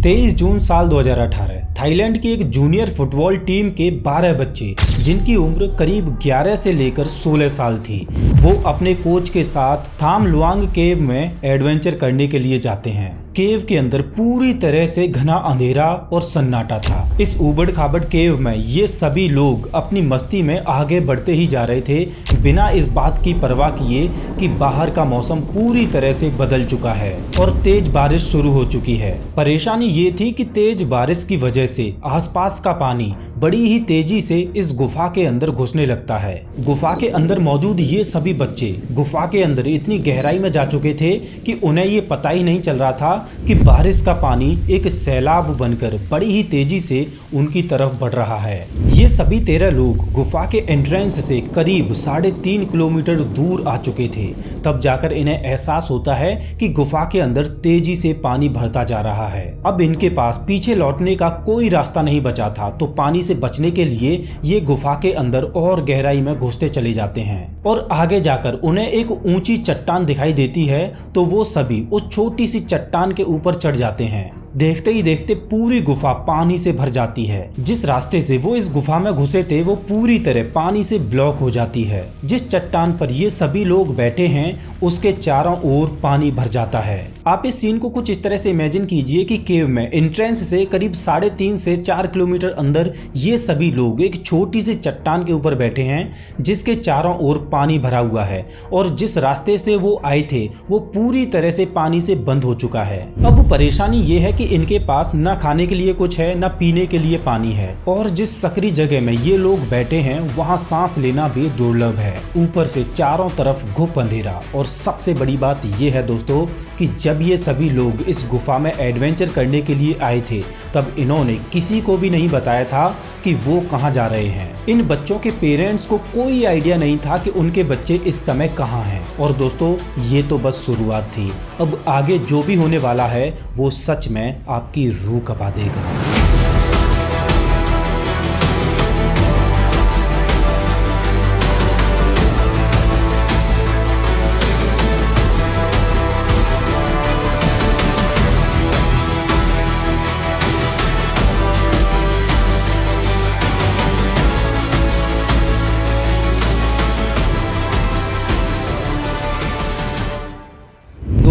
23 जून साल 2018 थाईलैंड की एक जूनियर फुटबॉल टीम के 12 बच्चे जिनकी उम्र करीब 11 से लेकर 16 साल थी, वो अपने कोच के साथ थाम लुआंग केव में एडवेंचर करने के लिए जाते हैं। केव के अंदर पूरी तरह से घना अंधेरा और सन्नाटा था। इस उबड़ खाबड़ केव में ये सभी लोग अपनी मस्ती में आगे बढ़ते ही जा रहे थे, बिना इस बात की परवाह किए कि बाहर का मौसम पूरी तरह से बदल चुका है और तेज बारिश शुरू हो चुकी है। परेशानी ये थी कि तेज बारिश की वजह से आसपास का पानी बड़ी ही तेजी से इस गुफा के अंदर घुसने लगता है। गुफा के अंदर मौजूद ये सभी बच्चे गुफा के अंदर इतनी गहराई में जा चुके थे कि उन्हें ये पता ही नहीं चल रहा था कि बारिश का पानी एक सैलाब बनकर बड़ी ही तेजी से उनकी तरफ बढ़ रहा है। ये सभी 13 लोग गुफा के एंट्रेंस से करीब 3.5 किलोमीटर दूर आ चुके थे। तब जाकर इन्हें एहसास होता है कि गुफा के अंदर तेजी से पानी भरता जा रहा है। अब इनके पास पीछे लौटने का कोई रास्ता नहीं बचा था, तो पानी से बचने के लिए ये गुफा के अंदर और गहराई में घुसते चले जाते हैं और आगे जाकर उन्हें एक ऊंची चट्टान दिखाई देती है, तो वो सभी उस छोटी सी चट्टान के ऊपर चढ़ जाते हैं। देखते ही देखते पूरी गुफा पानी से भर जाती है। जिस रास्ते से वो इस गुफा में घुसे थे वो पूरी तरह पानी से ब्लॉक हो जाती है। जिस चट्टान पर ये सभी लोग बैठे हैं उसके चारों ओर पानी भर जाता है। आप इस सीन को कुछ इस तरह से इमेजिन कीजिए कि केव में एंट्रेंस से करीब 3.5 से 4 किलोमीटर अंदर ये सभी लोग एक छोटी सी चट्टान के ऊपर बैठे हैं जिसके चारों ओर पानी भरा हुआ है और जिस रास्ते से वो आए थे वो पूरी तरह से पानी से बंद हो चुका है। अब परेशानी ये है कि इनके पास न खाने के लिए कुछ है न पीने के लिए पानी है और जिस सकरी जगह में ये लोग बैठे हैं वहाँ सांस लेना भी दुर्लभ है। ऊपर से चारों तरफ घुप अंधेरा और सबसे बड़ी बात ये है दोस्तों कि जब ये सभी लोग इस गुफा में एडवेंचर करने के लिए आए थे तब इन्होंने किसी को भी नहीं बताया था कि वो कहाँ जा रहे हैं। इन बच्चों के पेरेंट्स को कोई आइडिया नहीं था कि उनके बच्चे इस समय कहाँ हैं। और दोस्तों ये तो बस शुरुआत थी, अब आगे जो भी होने वाला है वो सच में आपकी रूह कपा देगा।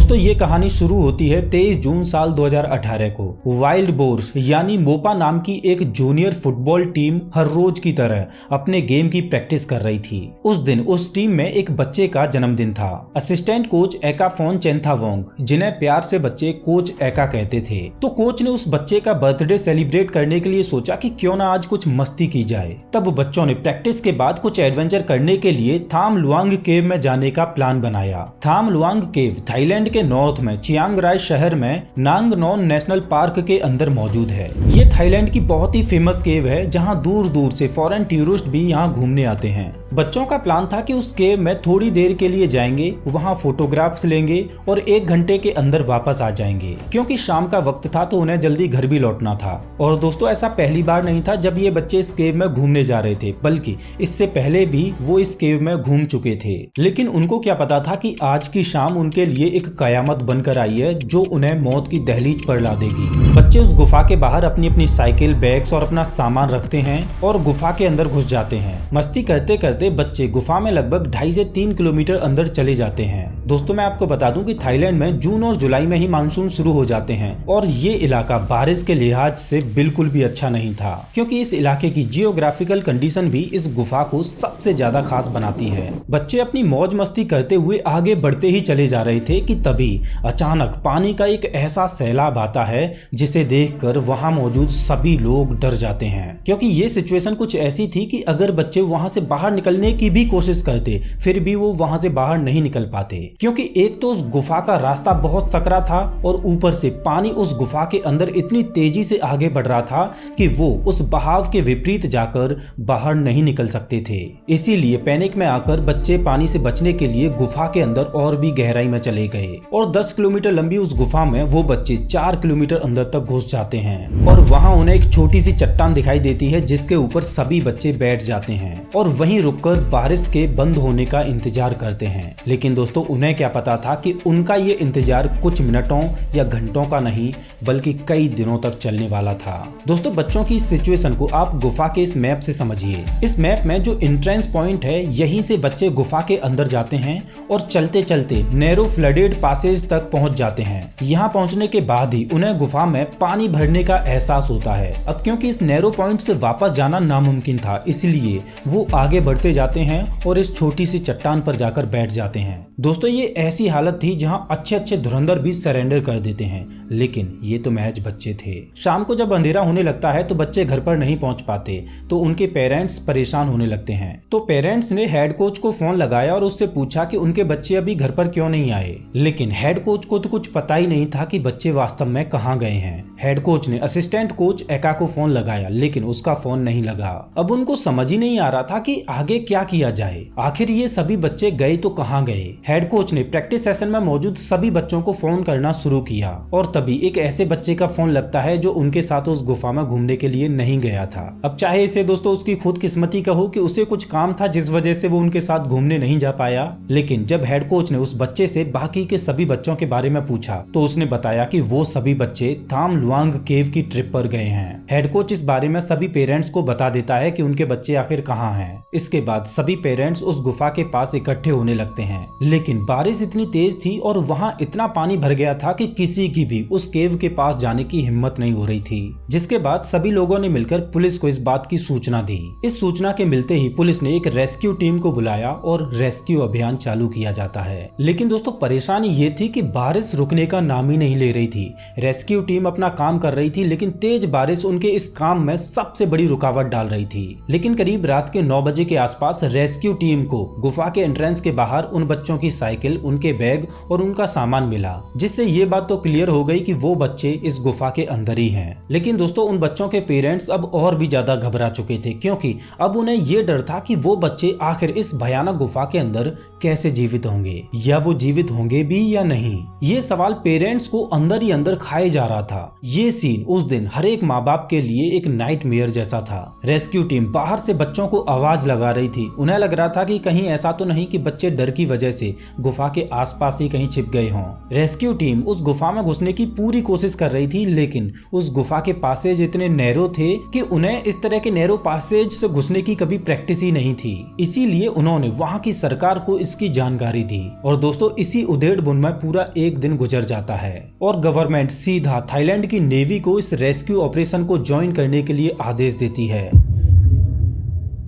तो ये कहानी शुरू होती है 23 जून साल 2018 को। वाइल्ड बोर्स यानी मोपा नाम की एक जूनियर फुटबॉल टीम हर रोज की तरह अपने गेम की प्रैक्टिस कर रही थी। उस दिन उस टीम में एक बच्चे का जन्मदिन था। असिस्टेंट कोच एका फोन चेंथावोंग, जिन्हें प्यार से बच्चे कोच एका कहते थे, तो कोच ने उस बच्चे का बर्थडे सेलिब्रेट करने के लिए सोचा कि क्यों ना आज कुछ मस्ती की जाए। तब बच्चों ने प्रैक्टिस के बाद कुछ एडवेंचर करने के लिए थाम लुआंग केव में जाने का प्लान बनाया। थाम लुआंग केव थाईलैंड के नॉर्थ में चियांग राय शहर में नांग नॉन नेशनल पार्क के अंदर मौजूद है। ये थाईलैंड की बहुत ही फेमस केव है जहां दूर दूर से फॉरेन टूरिस्ट भी यहां घूमने आते हैं। बच्चों का प्लान था कि उस केव में थोड़ी देर के लिए जाएंगे, वहां फोटोग्राफ्स लेंगे और 1 घंटे के अंदर वापस आ जाएंगे, क्योंकि शाम का वक्त था तो उन्हें जल्दी घर भी लौटना था। और दोस्तों ऐसा पहली बार नहीं था जब ये बच्चे इस केव में घूमने जा रहे थे, बल्कि इससे पहले भी वो इस केव में घूम चुके थे। लेकिन उनको क्या पता था कि आज की शाम उनके लिए एक कयामत बनकर आई है जो उन्हें मौत की दहलीज पर ला देगी। बच्चे उस गुफा के बाहर अपनी अपनी साइकिल, बैग्स और अपना सामान रखते हैं और गुफा के अंदर घुस जाते हैं। मस्ती करते करते बच्चे गुफा में लगभग 2.5 से 3 किलोमीटर अंदर चले जाते हैं। दोस्तों मैं आपको बता दूं कि थाईलैंड में जून और जुलाई में ही मानसून शुरू हो जाते हैं और ये इलाका बारिश के लिहाज से बिल्कुल भी अच्छा नहीं था, क्योंकि इस इलाके की जियोग्राफिकल कंडीशन भी इस गुफा को सबसे ज्यादा खास बनाती है। बच्चे अपनी मौज मस्ती करते हुए आगे बढ़ते ही चले जा रहे थे कि तभी अचानक पानी का एक ऐसा सैलाब आता है जिसे देखकर वहां मौजूद सभी लोग डर जाते हैं, क्योंकि ये सिचुएशन कुछ ऐसी थी कि अगर बच्चे वहां से बाहर निकलने की भी कोशिश करते फिर भी वो वहां से बाहर नहीं निकल पाते, क्योंकि एक तो उस गुफा का रास्ता बहुत सकरा था और ऊपर से पानी उस गुफा के अंदर इतनी तेजी से आगे बढ़ रहा था कि वो उस बहाव के विपरीत जाकर बाहर नहीं निकल सकते थे। इसीलिए पैनिक में आकर बच्चे पानी से बचने के लिए गुफा के अंदर और भी गहराई में चले गए। और 10 किलोमीटर लंबी उस गुफा में वो बच्चे 4 किलोमीटर अंदर तक घुस जाते हैं और वहाँ उन्हें एक छोटी सी चट्टान दिखाई देती है जिसके ऊपर सभी बच्चे बैठ जाते हैं और वहीं रुककर बारिश के बंद होने का इंतजार करते हैं। लेकिन दोस्तों उन्हें क्या पता था कि उनका ये इंतजार कुछ मिनटों या घंटों का नहीं बल्कि कई दिनों तक चलने वाला था। दोस्तों बच्चों की इस सिचुएशन को आप गुफा के इस मैप से समझिए। इस मैप में जो एंट्रेंस पॉइंट है यहीं से बच्चे गुफा के अंदर जाते हैं और चलते चलते नैरो फ्लडेड पासेज तक पहुंच जाते हैं। यहाँ पहुंचने के बाद ही उन्हें गुफा में पानी भरने का एहसास होता है। अब क्योंकि इस नैरो पॉइंट से वापस जाना नामुमकिन था इसलिए वो आगे बढ़ते जाते हैं और इस छोटी सी चट्टान पर जाकर बैठ जाते हैं। दोस्तों ये ऐसी हालत थी जहां अच्छे अच्छे धुरंधर भी सरेंडर कर देते हैं, लेकिन ये तो महज बच्चे थे। शाम को जब अंधेरा होने लगता है तो बच्चे घर पर नहीं पहुंच पाते तो उनके पेरेंट्स परेशान होने लगते हैं। तो पेरेंट्स ने हेड कोच को फोन लगाया और उससे पूछा कि उनके बच्चे अभी घर पर क्यों नहीं आए। लेकिन हेड कोच को तो कुछ पता ही नहीं था कि बच्चे वास्तव में कहाँ गए हैं। हेड कोच ने असिस्टेंट कोच एका को फोन लगाया लेकिन उसका फोन नहीं लगा। अब उनको समझ ही नहीं आ रहा था कि आगे क्या किया जाए। आखिर ये सभी बच्चे गए तो कहाँ गए। हेड कोच ने प्रैक्टिस सेशन में मौजूद सभी बच्चों को फोन करना शुरू किया और तभी एक ऐसे बच्चे का फोन लगता है जो उनके साथ उस गुफा में घूमने के लिए नहीं गया था। अब चाहे इसे दोस्तों उसकी खुद किस्मती का हो कि उसे कुछ काम था जिस वजह से वो उनके साथ घूमने नहीं जा पाया, लेकिन जब हेड कोच ने उस बच्चे से बाकी के सभी बच्चों के बारे में पूछा तो उसने बताया कि वो सभी बच्चे थाम लुआंग केव की ट्रिप पर गए हैं। हेड कोच इस बारे में सभी पेरेंट्स को बता देता है कि उनके बच्चे आखिर कहाँ हैं। इसके बाद सभी पेरेंट्स उस गुफा के पास इकट्ठे होने लगते हैं, लेकिन बारिश इतनी तेज थी और वहाँ इतना पानी भर गया था कि किसी की भी उस केव के पास जाने की हिम्मत नहीं हो रही थी। जिसके बाद सभी लोगों ने मिलकर पुलिस को इस बात की सूचना दी। इस सूचना के मिलते ही पुलिस ने एक रेस्क्यू टीम को बुलाया और रेस्क्यू अभियान चालू किया जाता है। लेकिन दोस्तों परेशानी ये थी कि बारिश रुकने का नाम ही नहीं ले रही थी। रेस्क्यू टीम अपना काम कर रही थी लेकिन तेज बारिश उनके इस काम में सबसे बड़ी रुकावट डाल रही थी। लेकिन करीब रात के 9 बजे के आसपास रेस्क्यू टीम को गुफा के एंट्रेंस के बाहर उन बच्चों की साइकिल, उनके बैग और उनका सामान मिला, जिससे ये बात तो क्लियर हो गई कि वो बच्चे इस गुफा के अंदर ही हैं। लेकिन दोस्तों उन बच्चों के पेरेंट्स अब और भी ज्यादा घबरा चुके थे क्योंकि अब उन्हें ये डर था कि वो बच्चे आखिर इस भयानक गुफा के अंदर कैसे जीवित होंगे या वो जीवित होंगे भी या नहीं। ये सवाल पेरेंट्स को अंदर ही अंदर खाए जा रहा था। ये सीन उस दिन हर एक माँ बाप के लिए एक नाइटमेयर जैसा था। रेस्क्यू टीम बाहर से बच्चों को आवाज लगा रही थी। उन्हें लग रहा था कि कहीं ऐसा तो नहीं कि बच्चे डर की वजह से गुफा के आसपास ही कहीं छिप गए हों। रेस्क्यू टीम उस गुफा में घुसने की पूरी कोशिश कर रही थी, लेकिन उस गुफा के पासेज इतने नैरो थे कि उन्हें इस तरह के नैरो पासेज से घुसने की कभी प्रैक्टिस ही नहीं थी। इसीलिए उन्होंने वहां की सरकार को इसकी जानकारी दी और दोस्तों इसी उधेड़-बुन में पूरा एक दिन गुजर जाता है और गवर्नमेंट सीधा थाईलैंड की नेवी को इस रेस्क्यू ऑपरेशन को ज्वाइन करने के लिए आदेश देती है।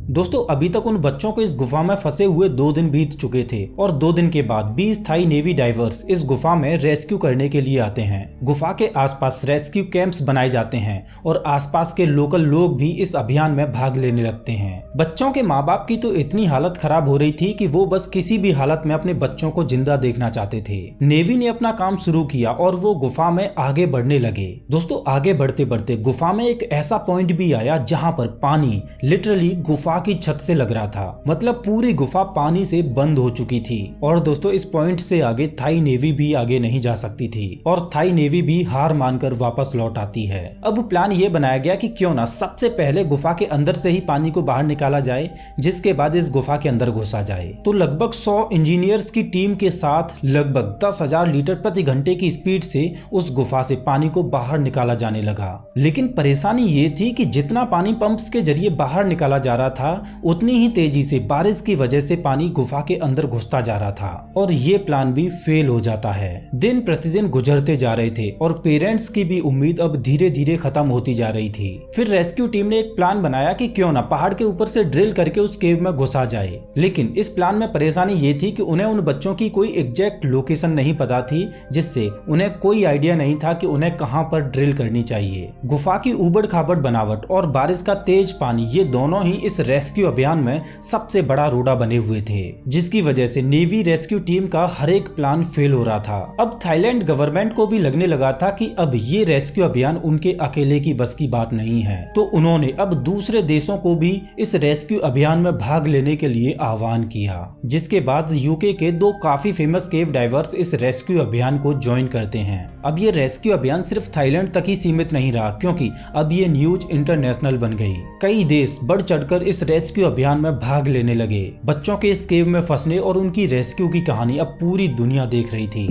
दोस्तों अभी तक उन बच्चों को इस गुफा में फंसे हुए 2 दिन बीत चुके थे और 2 दिन के बाद 20 थाई नेवी डाइवर्स इस गुफा में रेस्क्यू करने के लिए आते हैं। गुफा के आसपास रेस्क्यू कैंप्स बनाए जाते हैं और आसपास के लोकल लोग भी इस अभियान में भाग लेने लगते हैं। बच्चों के माँ बाप की तो इतनी हालत खराब हो रही थी कि वो बस किसी भी हालत में अपने बच्चों को जिंदा देखना चाहते थे। नेवी ने अपना काम शुरू किया और वो गुफा में आगे बढ़ने लगे। दोस्तों आगे बढ़ते बढ़ते गुफा में एक ऐसा पॉइंट भी आया जहाँ पर पानी लिटरली गुफा की छत से लग रहा था। मतलब पूरी गुफा पानी से बंद हो चुकी थी और दोस्तों इस पॉइंट से आगे थाई नेवी भी आगे नहीं जा सकती थी और थाई नेवी भी हार मानकर वापस लौट आती है। अब प्लान ये बनाया गया कि क्यों ना सबसे पहले गुफा के अंदर से ही पानी को बाहर निकाला जाए, जिसके बाद इस गुफा के अंदर घुसा जाए। तो लगभग 100 इंजीनियर्स की टीम के साथ लगभग 10,000 लीटर प्रति घंटे की स्पीड से उस गुफा से पानी को बाहर निकाला जाने लगा। लेकिन परेशानी ये थी कि जितना पानी पंप्स के जरिए बाहर निकाला जा रहा था उतनी ही तेजी से बारिश की वजह से पानी गुफा के अंदर घुसता जा रहा था और ये प्लान भी फेल हो जाता है। दिन प्रतिदिन गुजरते जा रहे थे और पेरेंट्स की भी उम्मीद अब धीरे धीरे खत्म होती जा रही थी। फिर रेस्क्यू टीम ने एक प्लान बनाया कि क्यों ना पहाड़ के ऊपर से ड्रिल करके उस केव में घुसा जाए। लेकिन इस प्लान में परेशानी ये थी कि उन्हें उन बच्चों की कोई एग्जैक्ट लोकेशन नहीं पता थी, जिससे उन्हें कोई आइडिया नहीं था कि उन्हें कहां पर ड्रिल करनी चाहिए। गुफा की उबड़ खाबड़ बनावट और बारिश का तेज पानी ये दोनों ही इस रेस्क्यू अभियान में सबसे बड़ा रोड़ा बने हुए थे, जिसकी वजह से नेवी रेस्क्यू टीम का हर एक प्लान फेल हो रहा था। अब थाईलैंड गवर्नमेंट को भी लगने लगा था कि अब ये रेस्क्यू अभियान उनके अकेले की बस की बात नहीं है, तो उन्होंने अब दूसरे देशों को भी इस रेस्क्यू अभियान में भाग लेने के लिए आह्वान किया, जिसके बाद यूके के 2 काफी फेमस केव डाइवर्स इस रेस्क्यू अभियान को ज्वाइन करते हैं। अब ये रेस्क्यू अभियान सिर्फ थाईलैंड तक ही सीमित नहीं रहा, क्योंकि अब ये न्यूज इंटरनेशनल बन गई। कई देश बढ़ चढ़कर इस रेस्क्यू अभियान में भाग लेने लगे। बच्चों के इस केव में फंसने और उनकी रेस्क्यू की कहानी अब पूरी दुनिया देख रही थी।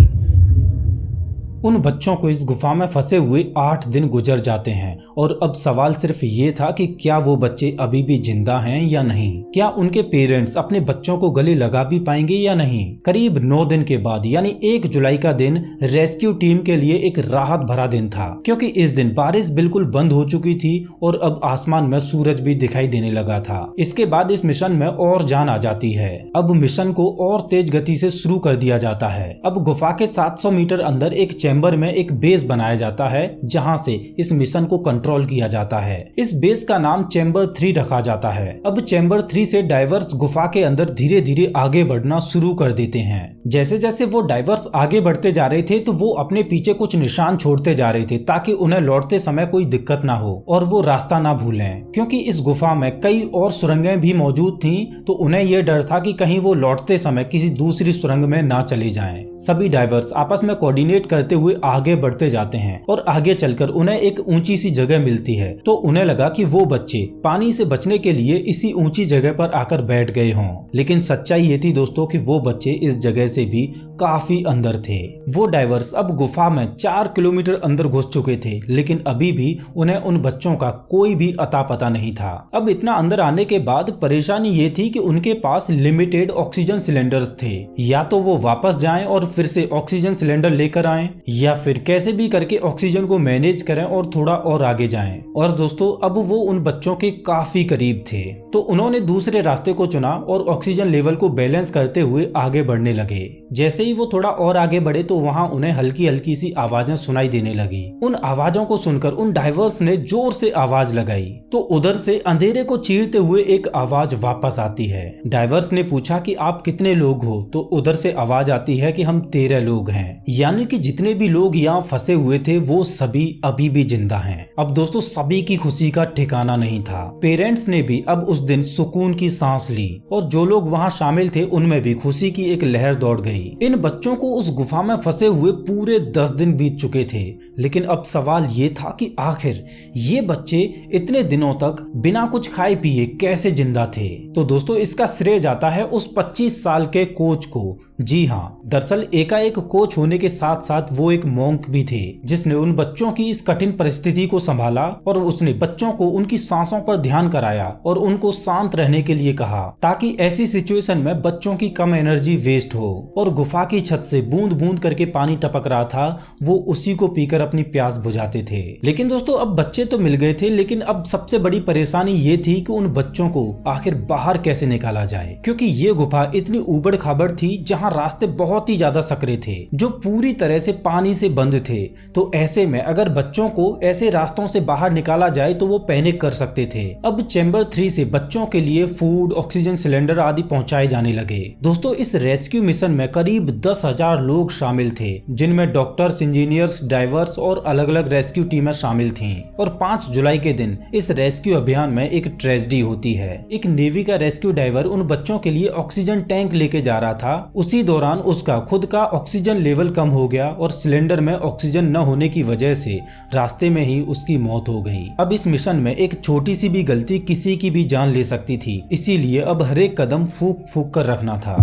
उन बच्चों को इस गुफा में फंसे हुए 8 दिन गुजर जाते हैं और अब सवाल सिर्फ ये था कि क्या वो बच्चे अभी भी जिंदा हैं या नहीं, क्या उनके पेरेंट्स अपने बच्चों को गले लगा भी पाएंगे या नहीं। करीब 9 दिन के बाद यानी 1 जुलाई का दिन रेस्क्यू टीम के लिए एक राहत भरा दिन था, क्योंकि इस दिन बारिश बिल्कुल बंद हो चुकी थी और अब आसमान में सूरज भी दिखाई देने लगा था। इसके बाद इस मिशन में और जान आ जाती है। अब मिशन को और तेज गति से शुरू कर दिया जाता है। अब गुफा के 700 मीटर अंदर एक चैम्बर में एक बेस बनाया जाता है, जहां से इस मिशन को कंट्रोल किया जाता है। इस बेस का नाम चैम्बर 3 रखा जाता है। अब चैम्बर 3 से डाइवर्स गुफा के अंदर धीरे धीरे आगे बढ़ना शुरू कर देते हैं। जैसे जैसे वो डाइवर्स आगे बढ़ते जा रहे थे तो वो अपने पीछे कुछ निशान छोड़ते जा रहे थे, ताकि उन्हें लौटते समय कोई दिक्कत ना हो और वो रास्ता ना भूलें, क्योंकि इस गुफा में कई और सुरंगें भी मौजूद थीं, तो उन्हें यह डर था कि कहीं वो लौटते समय किसी दूसरी सुरंग में ना चले जाएं। सभी डाइवर्स आपस में कोऑर्डिनेट करते हुए आगे बढ़ते जाते हैं और आगे चलकर उन्हें एक ऊंची सी जगह मिलती है, तो उन्हें लगा कि वो बच्चे पानी से बचने के लिए इसी ऊंची जगह पर आकर बैठ गए हों। लेकिन सच्चाई ये थी दोस्तों कि वो बच्चे इस जगह से भी काफी अंदर थे। वो डाइवर्स अब गुफा में 4 किलोमीटर अंदर घुस चुके थे, लेकिन अभी भी उन्हें उन बच्चों का कोई भी अता पता नहीं था। अब इतना अंदर आने के बाद परेशानी ये थी कि उनके पास लिमिटेड ऑक्सीजन सिलेंडर्स थे। या तो वो वापस जाएं और फिर से ऑक्सीजन सिलेंडर लेकर आएं, या फिर कैसे भी करके ऑक्सीजन को मैनेज करें और थोड़ा और आगे जाएं। और दोस्तों अब वो उन बच्चों के काफी करीब थे, तो उन्होंने दूसरे रास्ते को चुना और ऑक्सीजन लेवल को बैलेंस करते हुए आगे बढ़ने लगे। जैसे ही वो थोड़ा और आगे बढ़े तो वहां उन्हें हल्की हल्की सी आवाजें सुनाई देने लगी। उन आवाजों को सुनकर उन डाइवर्स ने जोर से आवाज लगाई, तो उधर से अंधेरे को चीरते हुए एक आवाज वापस आती है। डाइवर्स ने पूछा कि आप कितने लोग हो, तो उधर से आवाज आती है कि हम 13 लोग हैं। यानी कि जितने भी लोग यहाँ फंसे हुए थे वो सभी अभी भी जिंदा हैं। अब दोस्तों सभी की खुशी का ठिकाना नहीं था। पेरेंट्स ने भी अब उस दिन सुकून की सांस ली और जो लोग वहाँ शामिल थे उनमें भी खुशी की एक लहर दौड़ गई। इन बच्चों को उस गुफा में फंसे हुए पूरे 10 दिन बीत चुके थे, लेकिन अब सवाल ये था कि आखिर ये बच्चे इतने दिनों तक बिना कुछ खाए पिए कैसे जिंदा थे। तो दोस्तों इसका श्रेय जाता है उस 25 साल के कोच को। जी हाँ, दरअसल एकाएक कोच होने के साथ साथ वो एक मॉन्क भी थे, जिसने उन बच्चों की इस कठिन परिस्थिति को संभाला और उसने बच्चों को उनकी सांसों पर ध्यान कराया और उनको शांत रहने के लिए कहा, ताकि ऐसी सिचुएशन में बच्चों की कम एनर्जी वेस्ट हो। और गुफा की छत से बूंद बूंद करके पानी टपक रहा था, वो उसी को पीकर अपनी प्यास बुझाते थे। लेकिन दोस्तों अब बच्चे तो मिल गए थे, लेकिन अब सबसे बड़ी परेशानी ये थी कि उन बच्चों को आखिर बाहर कैसे निकाला जाए, क्योंकि ये गुफा इतनी ऊबड़ खाबड़ थी जहाँ रास्ते बहुत ही ज्यादा सकरे थे, जो पूरी तरह से पानी से बंद थे। तो ऐसे में अगर बच्चों को ऐसे रास्तों से बाहर निकाला जाए तो वो पैनिक कर सकते थे। अब चैम्बर 3 से बच्चों के लिए फूड, ऑक्सीजन सिलेंडर आदि पहुंचाए जाने लगे। दोस्तों इस रेस्क्यू मिशन में करीब 10,000 लोग शामिल थे, जिनमें डॉक्टर्स, इंजीनियर्स, डाइवर्स और अलग अलग रेस्क्यू टीमें शामिल थीं। और 5 जुलाई के दिन इस रेस्क्यू अभियान में एक ट्रेजेडी होती है। एक नेवी का रेस्क्यू डाइवर उन बच्चों के लिए ऑक्सीजन टैंक लेके जा रहा था। उसी दौरान उसका खुद का ऑक्सीजन लेवल कम हो गया और सिलेंडर में ऑक्सीजन न होने की वजह से रास्ते में ही उसकी मौत हो गई। अब इस मिशन में एक छोटी सी भी गलती किसी की भी जान ले सकती थी, इसीलिए अब हर एक कदम फूंक फूंक कर रखना था।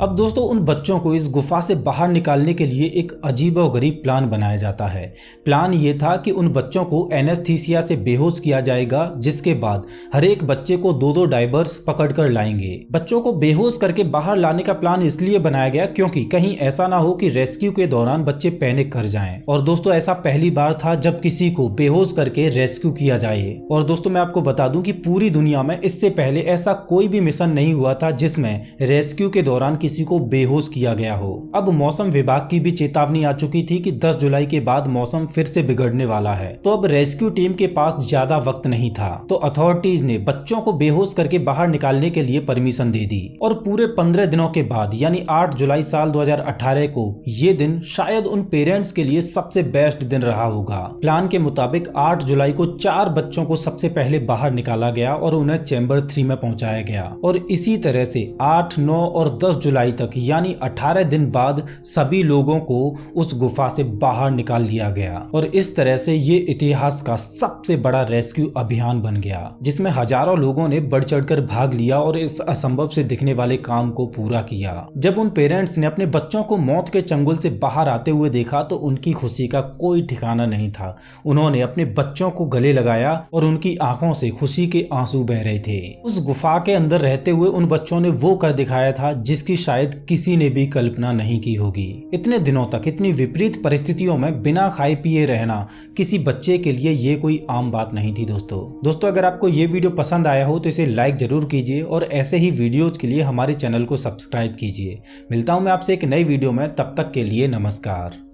अब दोस्तों उन बच्चों को इस गुफा से बाहर निकालने के लिए एक अजीबोगरीब प्लान बनाया जाता है। प्लान ये था कि उन बच्चों को एनेस्थीसिया से बेहोश किया जाएगा, जिसके बाद हर एक बच्चे को 2-2 डाइवर्स पकड़ कर लाएंगे। बच्चों को बेहोश करके बाहर लाने का प्लान इसलिए बनाया गया क्योंकि कहीं ऐसा ना हो कि रेस्क्यू के दौरान बच्चे पैनिक कर जाएं। और दोस्तों ऐसा पहली बार था जब किसी को बेहोश करके रेस्क्यू किया जाए। और दोस्तों मैं आपको बता दूं कि पूरी दुनिया में इससे पहले ऐसा कोई भी मिशन नहीं हुआ था जिसमें रेस्क्यू के दौरान किसी को बेहोश किया गया हो। अब मौसम विभाग की भी चेतावनी आ चुकी थी कि 10 जुलाई के बाद मौसम फिर से बिगड़ने वाला है, तो अब रेस्क्यू टीम के पास ज्यादा वक्त नहीं था। तो अथॉरिटीज ने बच्चों को बेहोश करके बाहर निकालने के लिए परमिशन दे दी और पूरे 15 दिनों के बाद यानी 8 जुलाई साल 2018 को ये दिन शायद उन पेरेंट्स के लिए सबसे बेस्ट दिन रहा होगा। प्लान के मुताबिक 8 जुलाई को 4 बच्चों को सबसे पहले बाहर निकाला गया और उन्हें चैम्बर 3 में पहुंचाया गया और इसी तरह से 8, 9 और 10 जुलाई तक यानी 18 दिन बाद सभी लोगों को उस गुफा से बाहर निकाल लिया गया और इस तरह से ये इतिहास का सबसे बड़ा रेस्क्यू अभियान बन गया, जिसमें हजारों लोगों ने बढ़ चढ़कर भाग लिया और इस असंभव से दिखने वाले काम को पूरा किया। जब उन पेरेंट्स ने अपने बच्चों को मौत के चंगुल से बाहर आते हुए देखा तो उनकी खुशी का कोई ठिकाना नहीं था। उन्होंने अपने बच्चों को गले लगाया और उनकी आंखों से खुशी के आंसू बह रहे थे। उस गुफा के अंदर रहते हुए उन बच्चों ने वो कर दिखाया था जिसकी शायद किसी ने भी कल्पना नहीं की होगी। इतने दिनों तक इतनी विपरीत परिस्थितियों में बिना खाए पिए रहना किसी बच्चे के लिए ये कोई आम बात नहीं थी। दोस्तों अगर आपको ये वीडियो पसंद आया हो तो इसे लाइक जरूर कीजिए और ऐसे ही वीडियोज के लिए हमारे चैनल को सब्सक्राइब कीजिए। मिलता हूं मैं आपसे एक नई वीडियो में, तब तक के लिए नमस्कार।